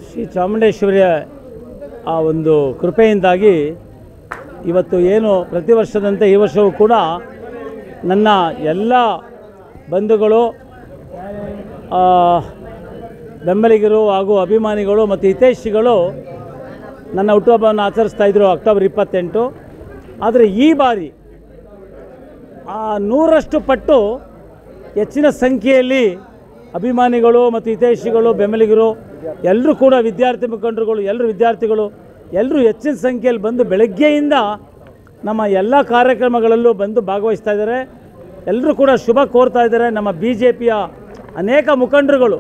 ಶ್ರೀ ಚಾಮುಂಡೇಶ್ವರಿಯ ಆ ಒಂದು ಕೃಪೆಯಿಂದಾಗಿ ಇವತ್ತು ಏನು ಪ್ರತಿ ವರ್ಷದಂತೆ ಈ ವರ್ಷವೂ ಕೂಡ ನನ್ನ ಎಲ್ಲ ಬಂಧುಗಳು, ಬೆಂಬಲಿಗರು ಹಾಗೂ ಅಭಿಮಾನಿಗಳು ಮತ್ತು ಹಿತೈಷಿಗಳು ನನ್ನ ಹುಟ್ಟುಹಬ್ಬವನ್ನು ಆಚರಿಸ್ತಾಯಿದ್ರು ಅಕ್ಟೋಬರ್ 28. ಆದರೆ ಈ ಬಾರಿ 100ರಷ್ಟು ಪಟ್ಟು ಹೆಚ್ಚಿನ ಸಂಖ್ಯೆಯಲ್ಲಿ ಅಭಿಮಾನಿಗಳು ಮತ್ತು ಹಿತೈಷಿಗಳು, ಬೆಂಬಲಿಗರು ಎಲ್ಲರೂ ಕೂಡ ವಿದ್ಯಾರ್ಥಿ ಮುಖಂಡರುಗಳು, ಎಲ್ಲರೂ ವಿದ್ಯಾರ್ಥಿಗಳು ಎಲ್ಲರೂ ಹೆಚ್ಚಿನ ಸಂಖ್ಯೆಯಲ್ಲಿ ಬಂದು ಬೆಳಗ್ಗೆಯಿಂದ ನಮ್ಮ ಎಲ್ಲ ಕಾರ್ಯಕ್ರಮಗಳಲ್ಲೂ ಬಂದು ಭಾಗವಹಿಸ್ತಾ ಇದ್ದಾರೆ. ಎಲ್ಲರೂ ಕೂಡ ಶುಭ ಕೋರ್ತಾ ಇದ್ದಾರೆ. ನಮ್ಮ BJPಯ ಅನೇಕ ಮುಖಂಡರುಗಳು,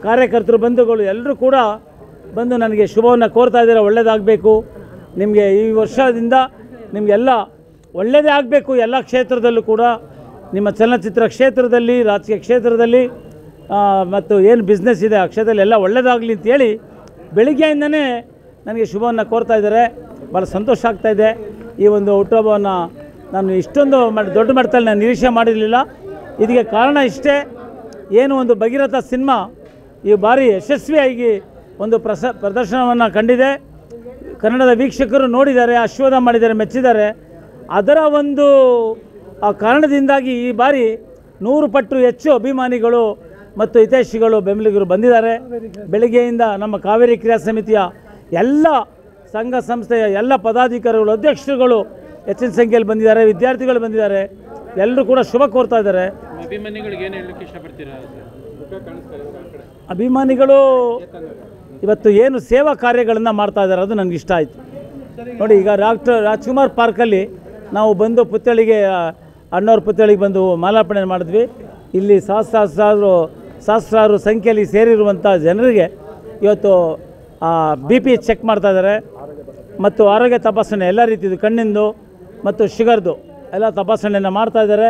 ಕಾರ್ಯಕರ್ತರು, ಬಂಧುಗಳು ಎಲ್ಲರೂ ಕೂಡ ಬಂದು ನನಗೆ ಶುಭವನ್ನು ಕೋರ್ತಾ ಇದ್ದಾರೆ. ಒಳ್ಳೆಯದಾಗಬೇಕು, ನಿಮಗೆ ಈ ವರ್ಷದಿಂದ ನಿಮಗೆಲ್ಲ ಒಳ್ಳೆಯದೇ ಆಗಬೇಕು. ಎಲ್ಲ ಕ್ಷೇತ್ರದಲ್ಲೂ ಕೂಡ, ನಿಮ್ಮ ಚಲನಚಿತ್ರ ಕ್ಷೇತ್ರದಲ್ಲಿ, ರಾಜಕೀಯ ಕ್ಷೇತ್ರದಲ್ಲಿ ಮತ್ತು ಏನು ಬಿಸ್ನೆಸ್ ಇದೆ ಆ ಕ್ಷೇತ್ರದಲ್ಲಿ ಎಲ್ಲ ಒಳ್ಳೆಯದಾಗಲಿ ಅಂತೇಳಿ ಬೆಳಿಗ್ಗೆಯಿಂದನೇ ನನಗೆ ಶುಭವನ್ನು ಕೋರ್ತಾ ಇದ್ದಾರೆ. ಭಾಳ ಸಂತೋಷ ಆಗ್ತಾಯಿದೆ. ಈ ಒಂದು ಹುಟ್ಟುಹಬ್ಬವನ್ನು ನಾನು ಇಷ್ಟೊಂದು ದೊಡ್ಡ ಮಟ್ಟದಲ್ಲಿ ನಾನು ನಿರೀಕ್ಷೆ ಮಾಡಿರಲಿಲ್ಲ. ಇದಕ್ಕೆ ಕಾರಣ ಇಷ್ಟೇ, ಏನು ಒಂದು ಭಗೀರಥ ಸಿನಿಮಾ ಈ ಬಾರಿ ಯಶಸ್ವಿಯಾಗಿ ಒಂದು ಪ್ರದರ್ಶನವನ್ನು ಕಂಡಿದೆ. ಕನ್ನಡದ ವೀಕ್ಷಕರು ನೋಡಿದ್ದಾರೆ, ಆಶೀರ್ವಾದ ಮಾಡಿದ್ದಾರೆ, ಮೆಚ್ಚಿದ್ದಾರೆ. ಅದರ ಒಂದು ಕಾರಣದಿಂದಾಗಿ ಈ ಬಾರಿ 100 ಪಟ್ಟು ಹೆಚ್ಚು ಅಭಿಮಾನಿಗಳು ಮತ್ತು ಹಿತೈಷಿಗಳು, ಬೆಂಬಲಿಗರು ಬಂದಿದ್ದಾರೆ. ಬೆಳಗ್ಗೆಯಿಂದ ನಮ್ಮ ಕಾವೇರಿ ಕ್ರಿಯಾ ಸಮಿತಿಯ ಎಲ್ಲ ಸಂಘ ಸಂಸ್ಥೆಯ ಎಲ್ಲ ಪದಾಧಿಕಾರಿಗಳು, ಅಧ್ಯಕ್ಷರುಗಳು ಹೆಚ್ಚಿನ ಸಂಖ್ಯೆಯಲ್ಲಿ ಬಂದಿದ್ದಾರೆ. ವಿದ್ಯಾರ್ಥಿಗಳು ಬಂದಿದ್ದಾರೆ. ಎಲ್ಲರೂ ಕೂಡ ಶುಭ ಕೋರ್ತಾ ಇದ್ದಾರೆ. ಅಭಿಮಾನಿಗಳು ಇವತ್ತು ಏನು ಸೇವಾ ಕಾರ್ಯಗಳನ್ನು ಮಾಡ್ತಾ ಇದ್ದಾರೆ ಅದು ನನಗೆ ಇಷ್ಟ ಆಯಿತು. ನೋಡಿ, ಈಗ ಡಾಕ್ಟರ್ ರಾಜ್ಕುಮಾರ್ ಪಾರ್ಕಲ್ಲಿ ನಾವು ಬಂದು ಪುತ್ಥಳಿಗೆ, ಅಣ್ಣವ್ರ ಪುತ್ಥಳಿಗೆ ಬಂದು ಮಾಲಾರ್ಪಣೆ ಮಾಡಿದ್ವಿ. ಇಲ್ಲಿ ಸಹಸ್ರಾರು ಸಂಖ್ಯೆಯಲ್ಲಿ ಸೇರಿರುವಂಥ ಜನರಿಗೆ ಇವತ್ತು BP ಚೆಕ್ ಮಾಡ್ತಾ ಇದ್ದಾರೆ ಮತ್ತು ಆರೋಗ್ಯ ತಪಾಸಣೆ ಎಲ್ಲ ರೀತಿಯದು, ಕಣ್ಣಿಂದು ಮತ್ತು ಶುಗರ್ದು ಎಲ್ಲ ತಪಾಸಣೆಯನ್ನು ಮಾಡ್ತಾ ಇದ್ದಾರೆ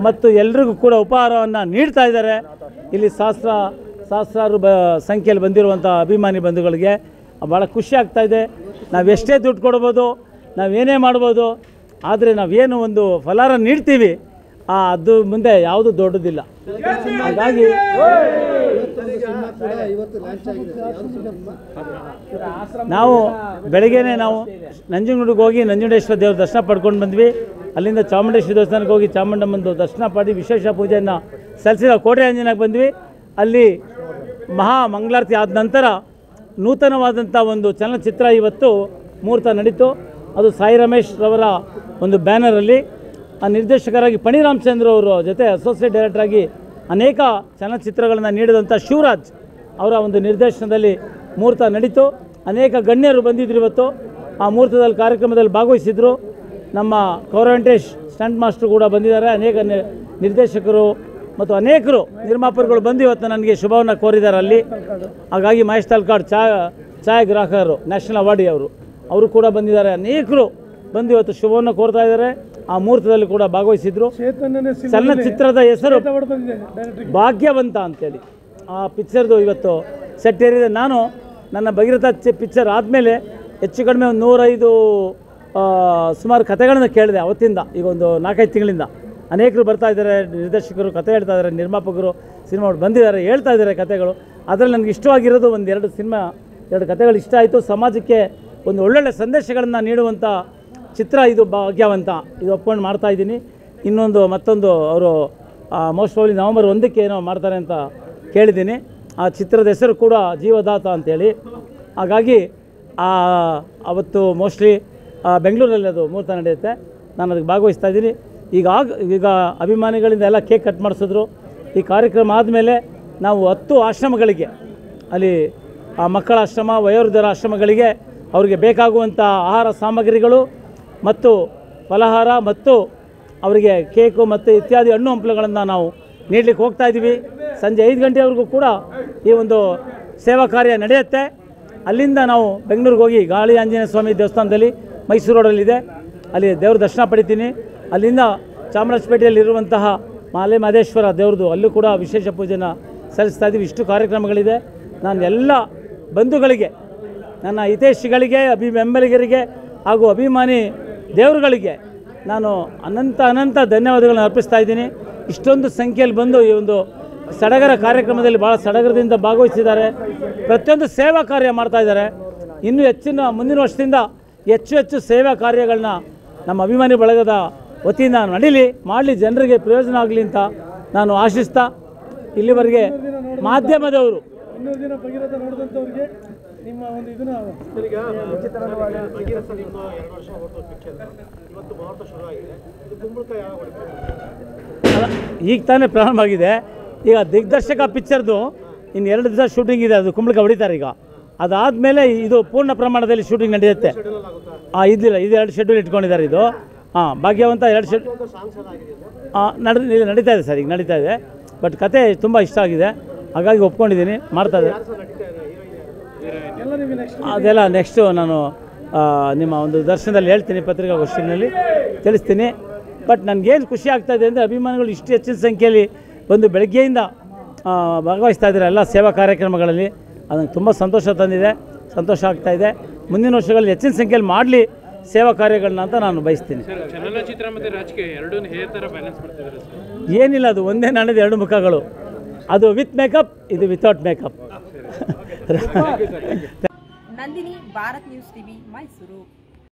ಮತ್ತು ಎಲ್ರಿಗೂ ಕೂಡ ಉಪಹಾರವನ್ನು ನೀಡ್ತಾ ಇದ್ದಾರೆ. ಇಲ್ಲಿ ಸಹಸ್ರಾರು ಸಂಖ್ಯೆಯಲ್ಲಿ ಬಂದಿರುವಂಥ ಅಭಿಮಾನಿ ಬಂಧುಗಳಿಗೆ ಭಾಳ ಖುಷಿ ಆಗ್ತಾಯಿದೆ. ನಾವು ಎಷ್ಟೇ ದುಡ್ಡು ಕೊಡ್ಬೋದು, ನಾವೇನೇ ಮಾಡ್ಬೋದು, ಆದರೆ ನಾವೇನು ಒಂದು ಫಲಾರ ನೀಡ್ತೀವಿ ಅದು ಮುಂದೆ ಯಾವುದು ದೊಡ್ಡದಿಲ್ಲ. ಹಾಗಾಗಿ ನಾವು ಬೆಳಗ್ಗೆನೇ ನಂಜನಗೂಡಿಗೆ ಹೋಗಿ ನಂಜುಂಡೇಶ್ವರ ದೇವ್ರ ದರ್ಶನ ಪಡ್ಕೊಂಡು ಬಂದ್ವಿ. ಅಲ್ಲಿಂದ ಚಾಮುಂಡೇಶ್ವರಿ ದೇವಸ್ಥಾನಕ್ಕೆ ಹೋಗಿ ಚಾಮುಂಡಮ್ಮಂದು ದರ್ಶನ ಪಡಿ ವಿಶೇಷ ಪೂಜೆಯನ್ನು ಸಲ್ಲಿಸಿದ ಕೋಟೆ ಆಂಜನೇಯಕ್ಕೆ ಬಂದ್ವಿ. ಅಲ್ಲಿ ಮಹಾ ಮಂಗಳಾರತಿ ಆದ ನಂತರ ನೂತನವಾದಂಥ ಒಂದು ಚಲನಚಿತ್ರ ಇವತ್ತು ಮುಹೂರ್ತ ನಡೀತು. ಅದು ಸಾಯಿ ರಮೇಶ್ ರವರ ಒಂದು ಬ್ಯಾನರಲ್ಲಿ ನಿರ್ದೇಶಕರಾಗಿ ಪಣಿ ರಾಮಚಂದ್ರ ಅವರ ಜೊತೆ ಅಸೋಸಿಯೇಟ್ ಡೈರೆಕ್ಟರಾಗಿ ಅನೇಕ ಚಲನಚಿತ್ರಗಳನ್ನು ನೀಡಿದಂಥ ಶಿವರಾಜ್ ಅವರ ಒಂದು ನಿರ್ದೇಶನದಲ್ಲಿ ಮುಹೂರ್ತ ನಡೀತು. ಅನೇಕ ಗಣ್ಯರು ಬಂದಿದ್ದರು ಇವತ್ತು. ಆ ಮುಹೂರ್ತದಲ್ಲಿ ಕಾರ್ಯಕ್ರಮದಲ್ಲಿ ಭಾಗವಹಿಸಿದರು. ನಮ್ಮ ವೆಂಕಟೇಶ್ ಸ್ಟಂಟ್ ಮಾಸ್ಟರ್ ಕೂಡ ಬಂದಿದ್ದಾರೆ. ಅನೇಕ ನಿರ್ದೇಶಕರು ಮತ್ತು ಅನೇಕರು ನಿರ್ಮಾಪಕರುಗಳು ಬಂದು ಇವತ್ತು ನನಗೆ ಶುಭವನ್ನು ಕೋರಿದ್ದಾರೆ ಅಲ್ಲಿ. ಹಾಗಾಗಿ ಮಹೇಶ್ ತಲ್ಕಾಡ್ ಛಾಯಾಗ್ರಾಹಕರು, ನ್ಯಾಷನಲ್ ಅವಾರ್ಡಿ ಅವರು ಕೂಡ ಬಂದಿದ್ದಾರೆ. ಅನೇಕರು ಬಂದು ಇವತ್ತು ಶುಭವನ್ನು ಕೋರ್ತಾ ಇದ್ದಾರೆ. ಆ ಮುಹೂರ್ತದಲ್ಲಿ ಕೂಡ ಭಾಗವಹಿಸಿದ್ರು. ಚಲನಚಿತ್ರದ ಹೆಸರು ಭಾಗ್ಯವಂತ ಅಂತೇಳಿ ಆ ಪಿಕ್ಚರ್ದು ಇವತ್ತು ಸೆಟ್ ಏರಿದೆ. ನಾನು ನನ್ನ ಭಗೀರಥ ಪಿಕ್ಚರ್ ಆದಮೇಲೆ ಹೆಚ್ಚು ಕಡಿಮೆ ಒಂದು 105 ಸುಮಾರು ಕಥೆಗಳನ್ನು ಕೇಳಿದೆ ಅವತ್ತಿಂದ, ಈಗ ಒಂದು 4-5 ತಿಂಗಳಿಂದ. ಅನೇಕರು ಬರ್ತಾ ಇದ್ದಾರೆ, ನಿರ್ದೇಶಕರು ಕತೆ ಹೇಳ್ತಾ ಇದ್ದಾರೆ, ನಿರ್ಮಾಪಕರು ಸಿನಿಮಾ ಬಂದಿದ್ದಾರೆ, ಹೇಳ್ತಾ ಇದ್ದಾರೆ ಕತೆಗಳು. ಅದರಲ್ಲಿ ನನಗೆ ಇಷ್ಟವಾಗಿರೋದು ಎರಡು ಕತೆಗಳು ಇಷ್ಟ ಆಯಿತು. ಸಮಾಜಕ್ಕೆ ಒಂದು ಒಳ್ಳೊಳ್ಳೆ ಸಂದೇಶಗಳನ್ನು ನೀಡುವಂಥ ಚಿತ್ರ ಇದು, ಭಾಗ್ಯವಂತ. ಇದು ಒಪ್ಕೊಂಡು ಮಾಡ್ತಾಯಿದ್ದೀನಿ. ಮತ್ತೊಂದು ಅವರು ಮೋಸ್ಟ್ ಪ್ರಾಬಬ್ಲಿ ನವಂಬರ್ 1ಕ್ಕೆ ಏನೋ ಮಾಡ್ತಾರೆ ಅಂತ ಕೇಳಿದ್ದೀನಿ. ಆ ಚಿತ್ರದ ಹೆಸರು ಕೂಡ ಜೀವದಾತ ಅಂತೇಳಿ. ಹಾಗಾಗಿ ಅವತ್ತು ಮೋಸ್ಟ್ಲಿ ಬೆಂಗಳೂರಲ್ಲಿ ಅದು ಮುಹೂರ್ತ ನಡೆಯುತ್ತೆ. ನಾನು ಅದಕ್ಕೆ ಭಾಗವಹಿಸ್ತಾ ಇದ್ದೀನಿ. ಈಗ ಅಭಿಮಾನಿಗಳಿಂದ ಎಲ್ಲ ಕೇಕ್ ಕಟ್ ಮಾಡಿಸಿದ್ರು. ಈ ಕಾರ್ಯಕ್ರಮ ಆದಮೇಲೆ ನಾವು 10 ಆಶ್ರಮಗಳಿಗೆ, ಅಲ್ಲಿ ಆ ಮಕ್ಕಳ ಆಶ್ರಮ, ವಯೋವೃದ್ಧರ ಆಶ್ರಮಗಳಿಗೆ ಅವರಿಗೆ ಬೇಕಾಗುವಂಥ ಆಹಾರ ಸಾಮಗ್ರಿಗಳು ಮತ್ತು ಫಲಹಾರ ಮತ್ತು ಅವರಿಗೆ ಕೇಕು ಮತ್ತು ಇತ್ಯಾದಿ ಹಣ್ಣು ಹಂಪಲುಗಳನ್ನು ನಾವು ನೀಡಲಿಕ್ಕೆ ಹೋಗ್ತಾ ಇದ್ದೀವಿ. ಸಂಜೆ 5 ಗಂಟೆವರೆಗೂ ಕೂಡ ಈ ಒಂದು ಸೇವಾ ಕಾರ್ಯ ನಡೆಯುತ್ತೆ. ಅಲ್ಲಿಂದ ನಾವು ಬೆಂಗಳೂರಿಗೆ ಹೋಗಿ ಗಾಳಿ ಆಂಜನೇಯ ಸ್ವಾಮಿ ದೇವಸ್ಥಾನದಲ್ಲಿ ಮೈಸೂರು ರೋಡಲ್ಲಿದೆ, ಅಲ್ಲಿ ದೇವ್ರ ದರ್ಶನ ಪಡಿತೀನಿ. ಅಲ್ಲಿಂದ ಚಾಮರಾಜಪೇಟೆಯಲ್ಲಿರುವಂತಹ ಮಾಲೆ ಮಹದೇಶ್ವರ ದೇವ್ರದ್ದು ಅಲ್ಲೂ ಕೂಡ ವಿಶೇಷ ಪೂಜೆನ ಸಲ್ಲಿಸ್ತಾ ಇದ್ದೀವಿ. ಇಷ್ಟು ಕಾರ್ಯಕ್ರಮಗಳಿದೆ. ನಾನು ಎಲ್ಲ ಬಂಧುಗಳಿಗೆ, ನನ್ನ ಹಿತೈಷಿಗಳಿಗೆ, ಬೆಂಬಲಿಗರಿಗೆ ಹಾಗೂ ಅಭಿಮಾನಿ ದೇವರುಗಳಿಗೆ ನಾನು ಅನಂತ ಧನ್ಯವಾದಗಳನ್ನು ಅರ್ಪಿಸ್ತಾ ಇದ್ದೀನಿ. ಇಷ್ಟೊಂದು ಸಂಖ್ಯೆಯಲ್ಲಿ ಬಂದು ಈ ಒಂದು ಸಡಗರ ಕಾರ್ಯಕ್ರಮದಲ್ಲಿ ಭಾಳ ಸಡಗರದಿಂದ ಭಾಗವಹಿಸಿದ್ದಾರೆ. ಪ್ರತಿಯೊಂದು ಸೇವಾ ಕಾರ್ಯ ಮಾಡ್ತಾ ಇದ್ದಾರೆ. ಇನ್ನೂ ಮುಂದಿನ ವರ್ಷದಿಂದ ಹೆಚ್ಚು ಸೇವಾ ಕಾರ್ಯಗಳನ್ನ ನಮ್ಮ ಅಭಿಮಾನಿ ಬಳಗದ ವತಿಯಿಂದ ಮಾಡಲಿ, ಜನರಿಗೆ ಪ್ರಯೋಜನ ಆಗಲಿ ಅಂತ ನಾನು ಆಶಿಸ್ತಾ, ಇಲ್ಲಿವರೆಗೆ ಮಾಧ್ಯಮದವರು ಈಗ ತಾನೇ ಪ್ರಾರಂಭ ಆಗಿದೆ. ಈಗ ದಿಗ್ದರ್ಶಕ ಪಿಕ್ಚರ್ದು ಇನ್ನು 2 ದಿವಸ ಶೂಟಿಂಗ್ ಇದೆ. ಅದು ಕುಂಬಳಕ ಹೊಡಿತಾರೆ. ಈಗ ಅದಾದಮೇಲೆ ಇದು ಪೂರ್ಣ ಪ್ರಮಾಣದಲ್ಲಿ ಶೂಟಿಂಗ್ ನಡೆಯುತ್ತೆ. ಇದಿಲ್ಲ, ಇದು 2 ಶೆಡ್ಯೂಲ್ ಇಟ್ಕೊಂಡಿದ್ದಾರೆ. ಇದು ಭಾಗ್ಯವಂತ 2 ಶೆಡ್ಯೂಲ್ ನಡೀತಾ ಇದೆ ಸರ್, ಈಗ ನಡೀತಾ ಇದೆ. ಬಟ್ ಕತೆ ತುಂಬ ಇಷ್ಟ ಆಗಿದೆ, ಹಾಗಾಗಿ ಒಪ್ಕೊಂಡಿದ್ದೀನಿ, ಮಾಡ್ತಾಯಿದ್ದೆ. ಅದೆಲ್ಲ ನೆಕ್ಸ್ಟು ನಾನು ನಿಮ್ಮ ಒಂದು ದರ್ಶನದಲ್ಲಿ ಹೇಳ್ತೀನಿ, ಪತ್ರಿಕಾಗೋಷ್ಠಿನಲ್ಲಿ ತಿಳಿಸ್ತೀನಿ. ಬಟ್ ನನಗೇನು ಖುಷಿ ಆಗ್ತಾಯಿದೆ ಅಂದರೆ ಅಭಿಮಾನಿಗಳು ಇಷ್ಟು ಹೆಚ್ಚಿನ ಸಂಖ್ಯೆಯಲ್ಲಿ ಬಂದು ಬೆಳಗ್ಗೆಯಿಂದ ಭಾಗವಹಿಸ್ತಾ ಇದ್ದಾರೆ ಎಲ್ಲ ಸೇವಾ ಕಾರ್ಯಕ್ರಮಗಳಲ್ಲಿ. ಅದನ್ನು ತುಂಬ ಸಂತೋಷ ಆಗ್ತಾಯಿದೆ. ಮುಂದಿನ ವರ್ಷಗಳಲ್ಲಿ ಹೆಚ್ಚಿನ ಸಂಖ್ಯೆಯಲ್ಲಿ ಮಾಡಲಿ ಸೇವಾ ಕಾರ್ಯಗಳನ್ನ ಅಂತ ನಾನು ಬಯಸ್ತೀನಿ. ಚಲನಚಿತ್ರ ಮತ್ತು ರಾಜಕೀಯ ಎರಡೂ ಹೇಗೆ ಥರ ಬ್ಯಾಲೆನ್ಸ್ ಮಾಡ್ತಿದ್ದಾರೆ? ಏನಿಲ್ಲ, ಅದು ಒಂದೇ ನಾಣ್ಯದ 2 ಮುಖಗಳು. ಅದು ವಿತ್ ಮೇಕಪ್, ಇದು without makeup. Nandini, Bharat news TV, Mysuru.